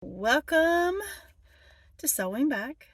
Welcome to Sewing Back.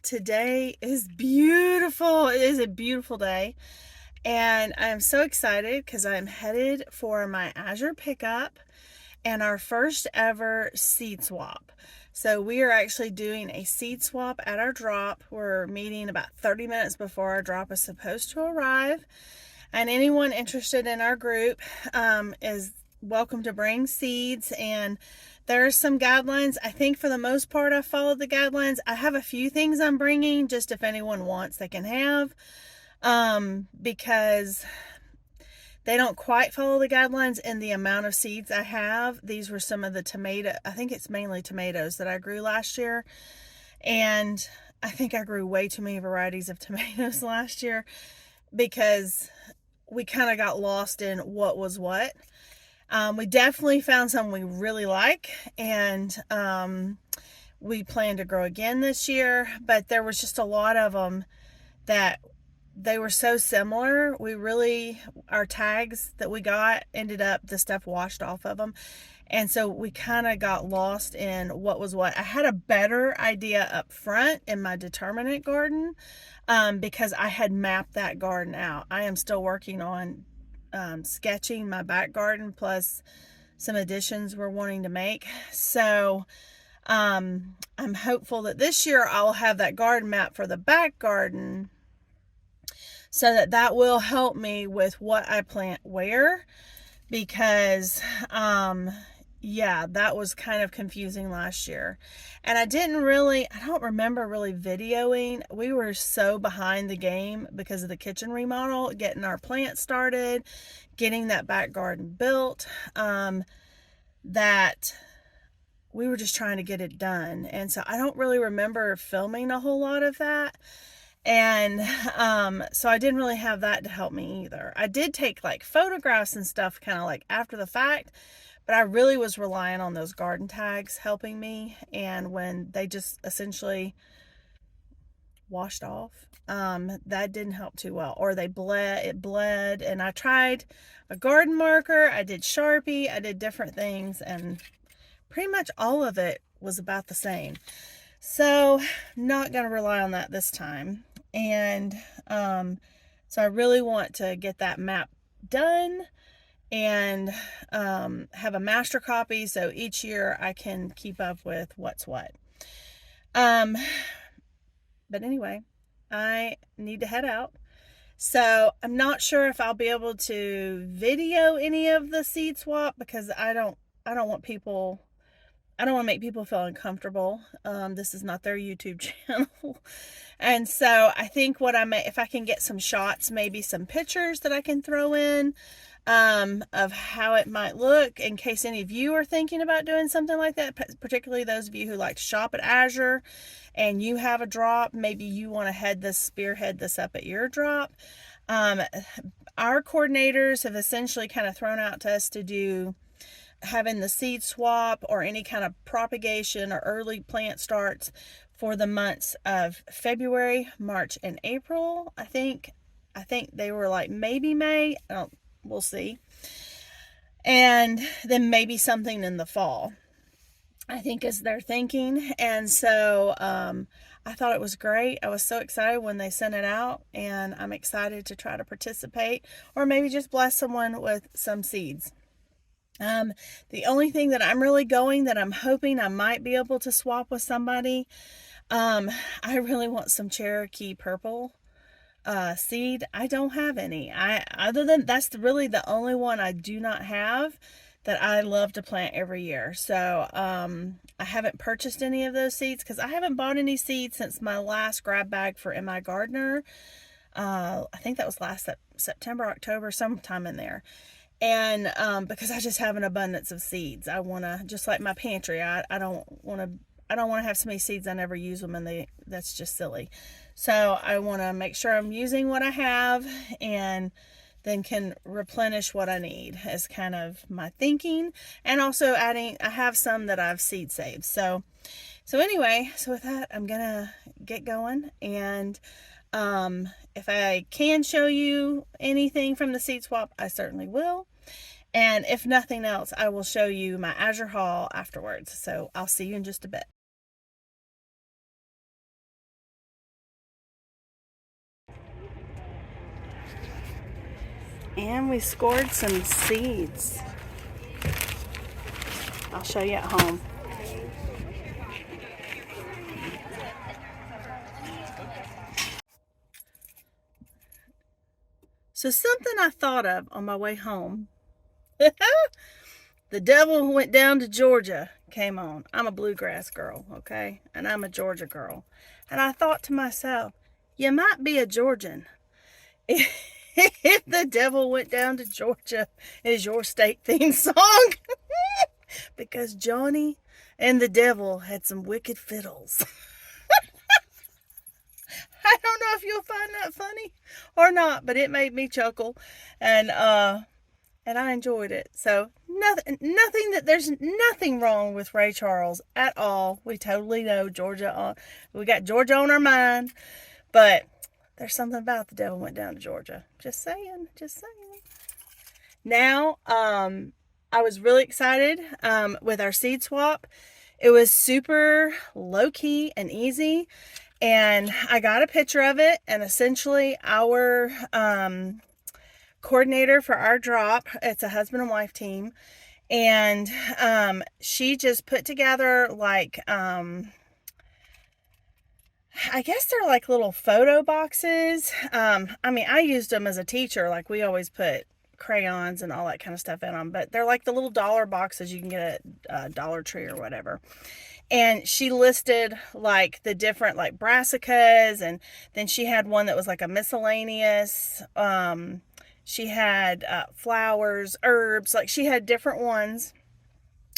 Today is beautiful. It is a beautiful day, and I'm so excited because I'm headed for my Azure pickup and our first ever seed swap. So we are actually doing a seed swap at our drop. We're meeting about 30 minutes before our drop is supposed to arrive, and anyone interested in our group is welcome to bring seeds. And there are some guidelines. I think for the most part I followed the guidelines. I have a few things I'm bringing just if anyone wants they can have, because they don't quite follow the guidelines in the amount of seeds I have. These were some of the tomato, I think it's mainly tomatoes that I grew last year, and I think I grew way too many varieties of tomatoes last year because we kind of got lost in what was what. We definitely found some we really like, and we plan to grow again this year, but there was just a lot of them that they were so similar. Our tags that we got ended up, the stuff washed off of them. And so we kind of got lost in what was what. I had a better idea up front in my determinant garden, because I had mapped that garden out. I am still working on sketching my back garden, plus some additions we're wanting to make. So I'm hopeful that this year I'll have that garden map for the back garden, so that will help me with what I plant where, because yeah, that was kind of confusing last year. And I don't remember really videoing. We were so behind the game because of the kitchen remodel, getting our plants started, getting that back garden built, that we were just trying to get it done. And so I don't really remember filming a whole lot of that. And so I didn't really have that to help me either. I did take like photographs and stuff kind of like after the fact, but I really was relying on those garden tags helping me. And when they just essentially washed off, that didn't help too well, or it bled. And I tried a garden marker, I did Sharpie, I did different things, and pretty much all of it was about the same. So not going to rely on that this time. And so I really want to get that map done and have a master copy so each year I can keep up with what's what. But anyway, I need to head out. So I'm not sure if I'll be able to video any of the seed swap because I don't want to make people feel uncomfortable. This is not their YouTube channel. And so I think if I can get some shots, maybe some pictures that I can throw in, of how it might look in case any of you are thinking about doing something like that, particularly those of you who like to shop at Azure and you have a drop. Maybe you want to spearhead this up at your drop. Our coordinators have essentially kind of thrown out to us to do having the seed swap or any kind of propagation or early plant starts for the months of February, March, and April. I think they were like maybe May. We'll see. And then maybe something in the fall, I think, is their thinking. And so I thought it was great. I was so excited when they sent it out, and I'm excited to try to participate or maybe just bless someone with some seeds. The only thing that I'm really that I'm hoping I might be able to swap with somebody, I really want some Cherokee purple seed. I don't have any. That's really the only one I do not have that I love to plant every year. So I haven't purchased any of those seeds because I haven't bought any seeds since my last grab bag for In My Gardener. I think that was last September, October, sometime in there. And because I just have an abundance of seeds, I want to, just like my pantry, I don't want to have so many seeds I never use them, and that's just silly. So I want to make sure I'm using what I have and then can replenish what I need is kind of my thinking. And also I have some that I've seed saved. So anyway, with that, I'm gonna get going, and if I can show you anything from the seed swap, I certainly will. And if nothing else, I will show you my Azure Haul afterwards. So I'll see you in just a bit. And we scored some seeds. I'll show you at home. So something I thought of on my way home. The Devil Went Down to Georgia came on. I'm a bluegrass girl, okay? And I'm a Georgia girl. And I thought to myself, you might be a Georgian. If The Devil Went Down to Georgia is your state theme song. Because Johnny and the devil had some wicked fiddles. I don't know if you'll find that funny or not, but it made me chuckle, and I enjoyed it. So there's nothing wrong with Ray Charles at all. We totally know Georgia. We got Georgia on our mind, but there's something about The Devil Went Down to Georgia. Just saying. Now, I was really excited with our seed swap. It was super low key and easy. And I got a picture of it, and essentially our coordinator for our drop, it's a husband and wife team, and she just put together like, I guess they're like little photo boxes. I mean, I used them as a teacher. Like, we always put crayons and all that kind of stuff in them, but they're like the little dollar boxes you can get at Dollar Tree or whatever. And she listed like the different like brassicas, and then she had one that was like a miscellaneous. She had flowers, herbs, like she had different ones,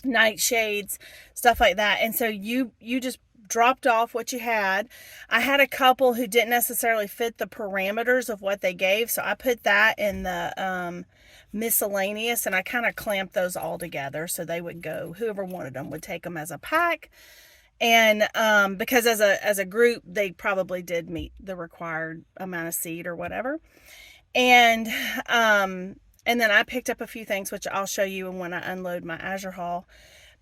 nightshades, stuff like that. And so you just dropped off what you had. I had a couple who didn't necessarily fit the parameters of what they gave, so I put that in the miscellaneous, and I kind of clamped those all together so they would go, whoever wanted them would take them as a pack. And because as a group they probably did meet the required amount of seed or whatever. And then I picked up a few things which I'll show you when I unload my Azure Haul.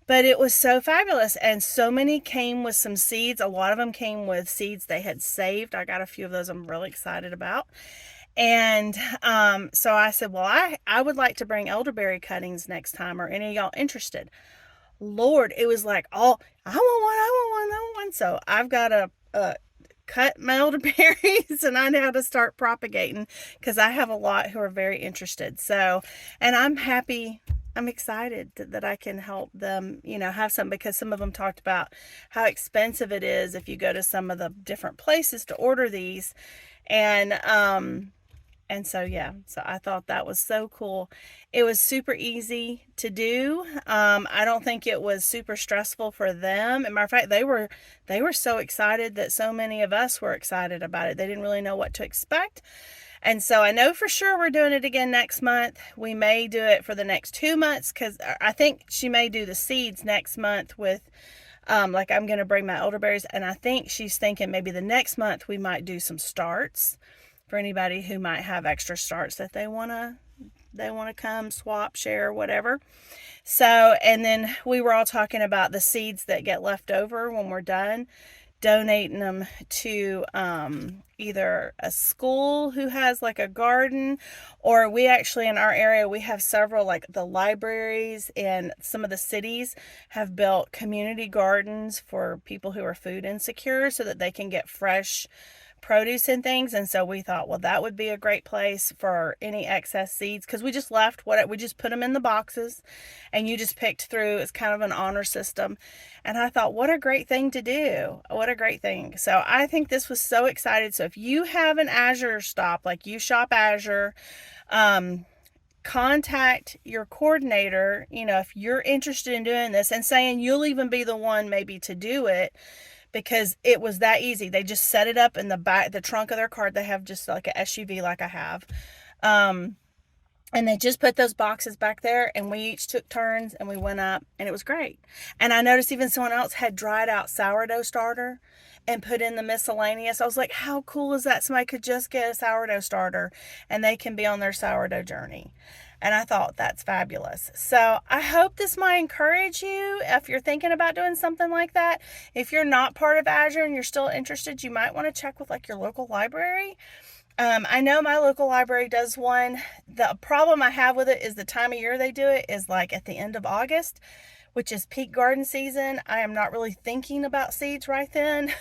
But it was so fabulous, and so many came with some seeds. A lot of them came with seeds they had saved. I got a few of those I'm really excited about. And so I said, well, I would like to bring elderberry cuttings next time. Are any of y'all interested? Lord, it was like, oh, I want one. So I've got to cut my elderberries, and I know how to start propagating, because I have a lot who are very interested. So, and I'm happy. I'm excited that I can help them, have some, because some of them talked about how expensive it is if you go to some of the different places to order these. And so, yeah, so I thought that was so cool. It was super easy to do. I don't think it was super stressful for them. As a matter of fact, they were so excited that so many of us were excited about it. They didn't really know what to expect. And so I know for sure we're doing it again next month. We may do it for the next 2 months, because I think she may do the seeds next month with, like, I'm going to bring my elderberries. And I think she's thinking maybe the next month we might do some starts for anybody who might have extra starts that they want to come swap, share, whatever. So, and then we were all talking about the seeds that get left over when we're done, donating them to either a school who has like a garden, or we actually in our area we have several, like the libraries and some of the cities have built community gardens for people who are food insecure so that they can get fresh produce and things. And so we thought, well, that would be a great place for any excess seeds, because we just put them in the boxes and you just picked through. It's kind of an honor system. And I thought, what a great thing to do. What a great thing. So I think this was so excited. So if you have an Azure stop, like you shop Azure, contact your coordinator, if you're interested in doing this, and saying you'll even be the one maybe to do it, because it was that easy. They just set it up in the trunk of their car. They have just like a SUV like I have. And they just put those boxes back there, and we each took turns and we went up, and it was great. And I noticed even someone else had dried out sourdough starter and put in the miscellaneous. I was like, how cool is that? Somebody could just get a sourdough starter and they can be on their sourdough journey. And I thought that's fabulous. So I hope this might encourage you if you're thinking about doing something like that. If you're not part of Azure and you're still interested, you might want to check with like your local library. I know my local library does one. The problem I have with it is the time of year they do it is like at the end of August, which is peak garden season. I am not really thinking about seeds right then,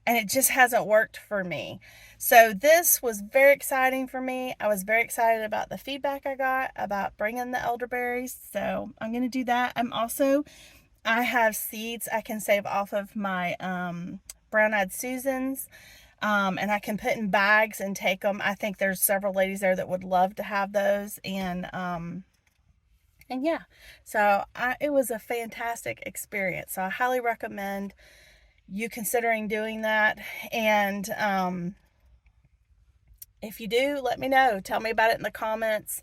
and it just hasn't worked for me. So this was very exciting for me. I was very excited about the feedback I got about bringing the elderberries. So I'm going to do that. I have seeds I can save off of my brown-eyed Susans. And I can put in bags and take them. I think there's several ladies there that would love to have those. And yeah, so it was a fantastic experience. So I highly recommend you considering doing that. And if you do, let me know. Tell me about it in the comments.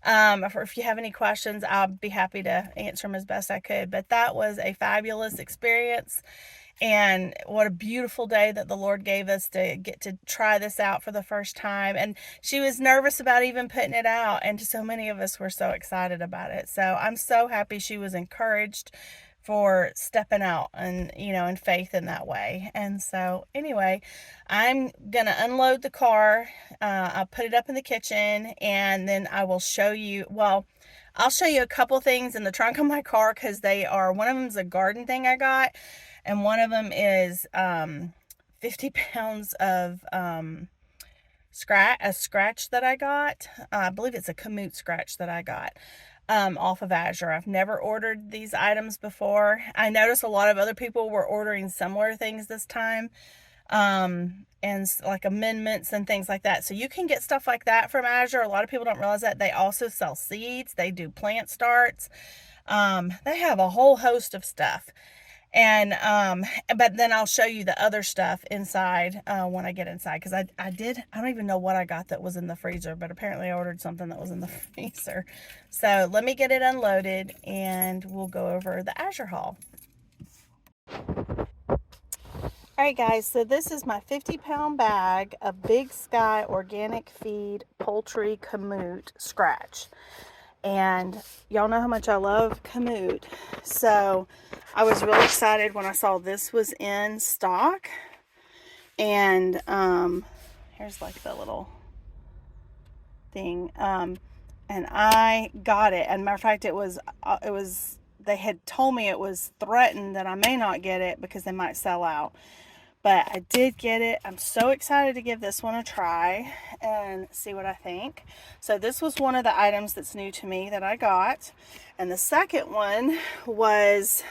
If you have any questions, I'll be happy to answer them as best I could. But that was a fabulous experience. And what a beautiful day that the Lord gave us to get to try this out for the first time. And she was nervous about even putting it out. And so many of us were so excited about it. So I'm so happy she was encouraged for stepping out and, in faith in that way. And so anyway, I'm going to unload the car. I'll put it up in the kitchen, and then I will show you, I'll show you a couple things in the trunk of my car, because one of them is a garden thing I got. And one of them is 50 pounds of scratch that I got. I believe it's a Kamut scratch that I got off of Azure. I've never ordered these items before. I noticed a lot of other people were ordering similar things this time, and like amendments and things like that. So you can get stuff like that from Azure. A lot of people don't realize that. They also sell seeds. They do plant starts. They have a whole host of stuff. And but then I'll show you the other stuff inside when I get inside, because I don't even know what I got that was in the freezer, but apparently I ordered something that was in the freezer. So let me get it unloaded and we'll go over the Azure Haul. Alright guys, so this is my 50-pound bag of Big Sky Organic Feed Poultry Kamut Scratch. And y'all know how much I love Kamut. So I was really excited when I saw this was in stock. And here's like the little thing. And I got it. And matter of fact, they had told me it was threatened that I may not get it because they might sell out. But I did get it. I'm so excited to give this one a try and see what I think. So this was one of the items that's new to me that I got. And the second one was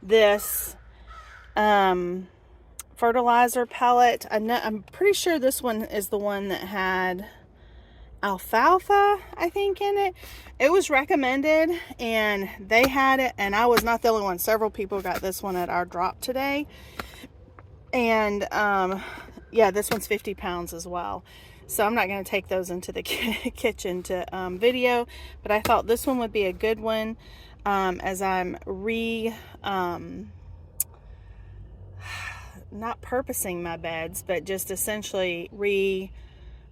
this fertilizer pellet. I'm pretty sure this one is the one that had alfalfa, I think, in it. It was recommended and they had it, and I was not the only one. Several people got this one at our drop today. And yeah, this one's 50 pounds as well. So I'm not going to take those into the kitchen to video, but I thought this one would be a good one as I'm not purposing my beds, but just essentially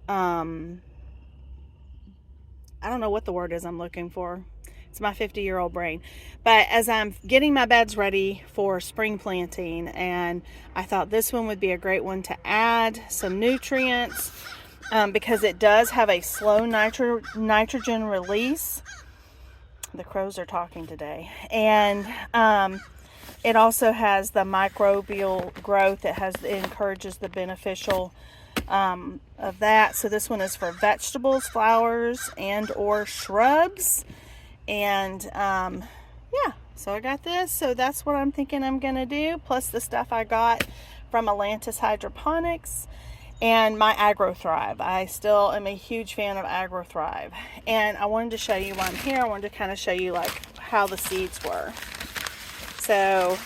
I don't know what the word is I'm looking for. It's my 50-year-old brain. But as I'm getting my beds ready for spring planting, and I thought this one would be a great one to add some nutrients because it does have a slow nitrogen release. The crows are talking today. And it also has the microbial growth. It encourages the beneficial of that. So this one is for vegetables, flowers, and or shrubs. And yeah, so I got this. So that's what I'm thinking I'm gonna do, plus the stuff I got from Atlantis Hydroponics and my AgroThrive. I still am a huge fan of AgroThrive, and I wanted to show you while I'm here, I wanted to kind of show you like how the seeds were. So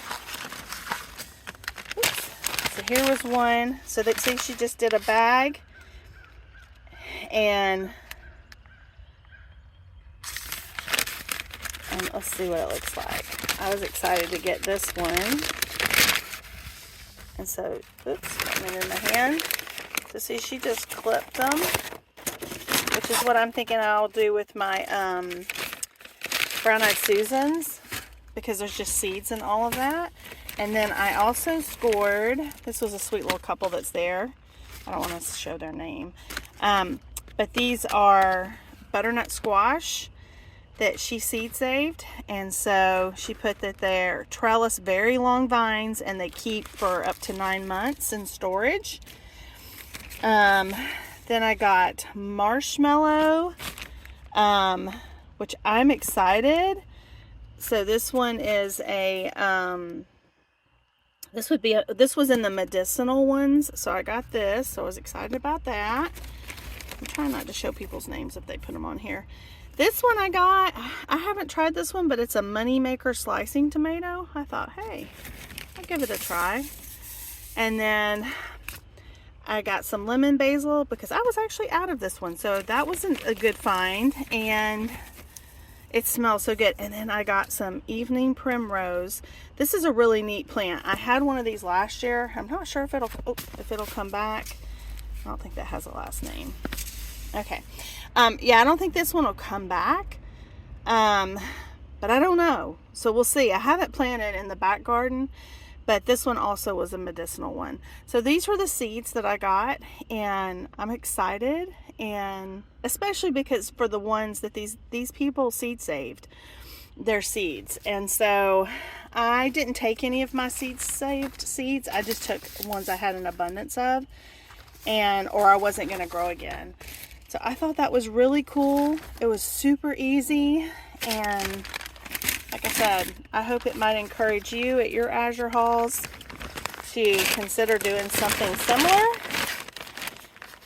here was one. So that, see, she just did a bag, and let's see what it looks like. I was excited to get this one. And so, oops, got them in my hand. So see, she just clipped them, which which is what I'm thinking I'll do with my brown-eyed Susans, because there's just seeds and all of that. And then I also scored, this was a sweet little couple that's there. I don't want to show their name. But these are butternut squash that she seed saved. And so she put that they're trellis very long vines and they keep for up to 9 months in storage. Then I got marshmallow, which I'm excited. So this one is a, this was in the medicinal ones. So I got this, so I was excited about that. I'm trying not to show people's names if they put them on here. This one I got, I haven't tried this one, but it's a Moneymaker slicing tomato. I thought, hey, I'll give it a try. And then I got some lemon basil because I was actually out of this one. So that wasn't a good find, and it smells so good. And then I got some evening primrose. This is a really neat plant. I had one of these last year. I'm not sure if it'll come back. I don't think that has a last name. Okay. Yeah, I don't think this one will come back. But I don't know. So we'll see. I have it planted in the back garden, but this one also was a medicinal one. So these were the seeds that I got, and I'm excited, and especially because for the ones that these people seed saved, their seeds. And so I didn't take any of my saved seeds. I just took ones I had an abundance of, or I wasn't going to grow again. So I thought that was really cool. It was super easy, and like I said, I hope it might encourage you at your Azure hauls to consider doing something similar,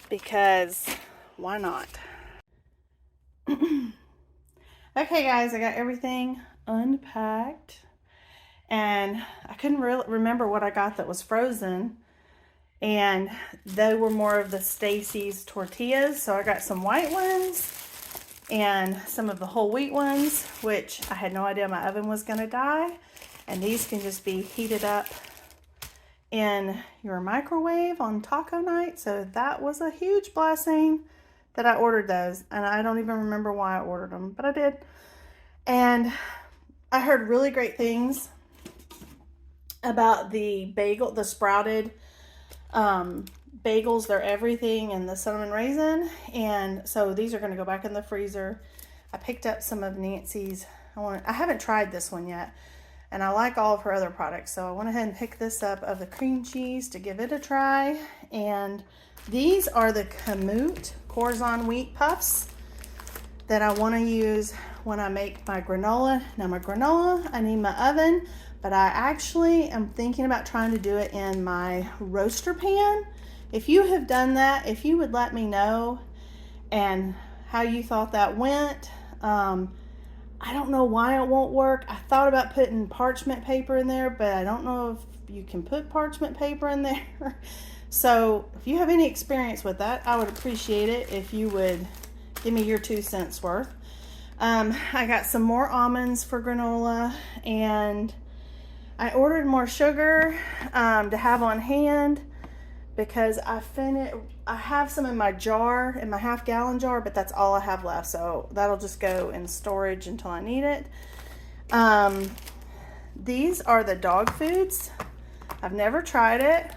because why not? Okay guys, I got everything unpacked, and I couldn't remember what I got that was frozen. And they were more of the Stacy's tortillas. So I got some white ones and some of the whole wheat ones, which I had no idea my oven was going to die. And these can just be heated up in your microwave on taco night. So that was a huge blessing that I ordered those. And I don't even remember why I ordered them, but I did. And I heard really great things about the sprouted bagels. They're everything, and the cinnamon raisin. And so these are going to go back in the freezer. I picked up some of Nancy's. I haven't tried this one yet, and I like all of her other products, so I went ahead and picked this up of the cream cheese to give it a try. And these are the Kamut Corazon wheat puffs that I want to use when I make my granola. Now my granola, I need my oven, but I actually am thinking about trying to do it in my roaster pan. If you have done that, if you would let me know and how you thought that went. I don't know why it won't work. I thought about putting parchment paper in there, but I don't know if you can put parchment paper in there. So if you have any experience with that, I would appreciate it if you would give me your 2 cents worth. I got some more almonds for granola, and I ordered more sugar to have on hand because I have some in my jar, in my half-gallon jar, but that's all I have left. So that'll just go in storage until I need it. These are the dog foods. I've never tried it.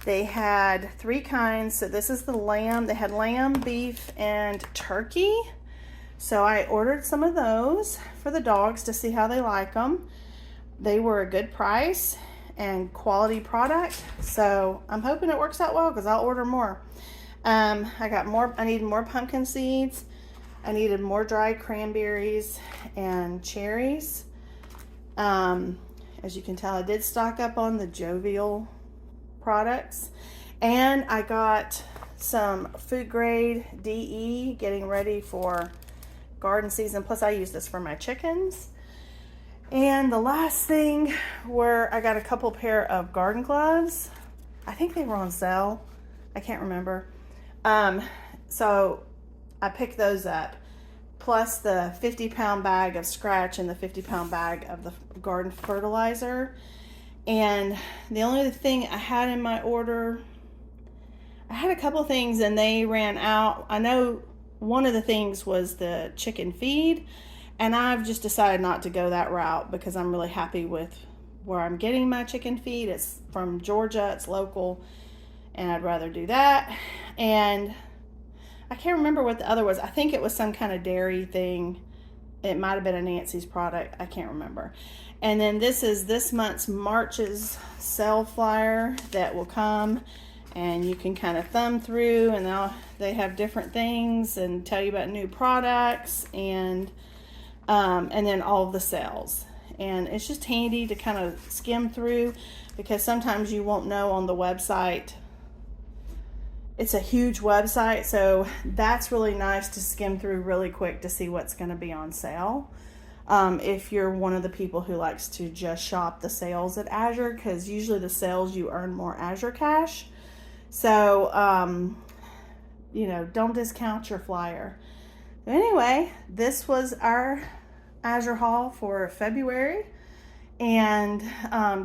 They had 3 kinds. So this is the lamb. They had lamb, beef, and turkey. So I ordered some of those for the dogs to see how they like them. They were a good price and quality product, so I'm hoping it works out well because I'll order more. I needed more pumpkin seeds. I needed more dried cranberries and cherries. As you can tell, I did stock up on the Jovial products, and I got some food grade DE, getting ready for garden season. Plus I use this for my chickens. And the last thing were, I got a couple pair of garden gloves. I think they were on sale. I can't remember. So I picked those up, plus the 50-pound bag of scratch and the 50-pound bag of the garden fertilizer. And the only thing I had in my order, I had a couple things and they ran out. I know one of the things was the chicken feed, and I've just decided not to go that route because I'm really happy with where I'm getting my chicken feed. It's from Georgia, it's local, and I'd rather do that. And I can't remember what the other was. I think it was some kind of dairy thing. It might have been a Nancy's product. I can't remember. And then this is this month's March's sale flyer that will come, and you can kind of thumb through, and they have different things and tell you about new products, and then all of the sales. And it's just handy to kind of skim through, because sometimes you won't know on the website. It's a huge website, so that's really nice to skim through really quick to see what's going to be on sale. If you're one of the people who likes to just shop the sales at Azure, because usually the sales you earn more Azure cash. So, don't discount your flyer. Anyway, this was our Azure haul for February, and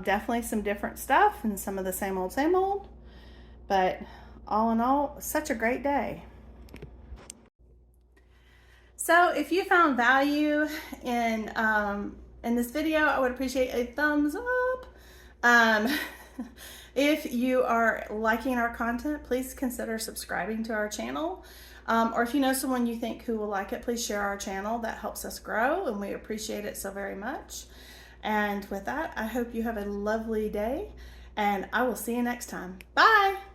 definitely some different stuff and some of the same old, but all in all, such a great day. So if you found value in this video, I would appreciate a thumbs up. If you are liking our content, please consider subscribing to our channel. Or if you know someone you think who will like it, please share our channel. That helps us grow, and we appreciate it so very much. And with that, I hope you have a lovely day, and I will see you next time. Bye!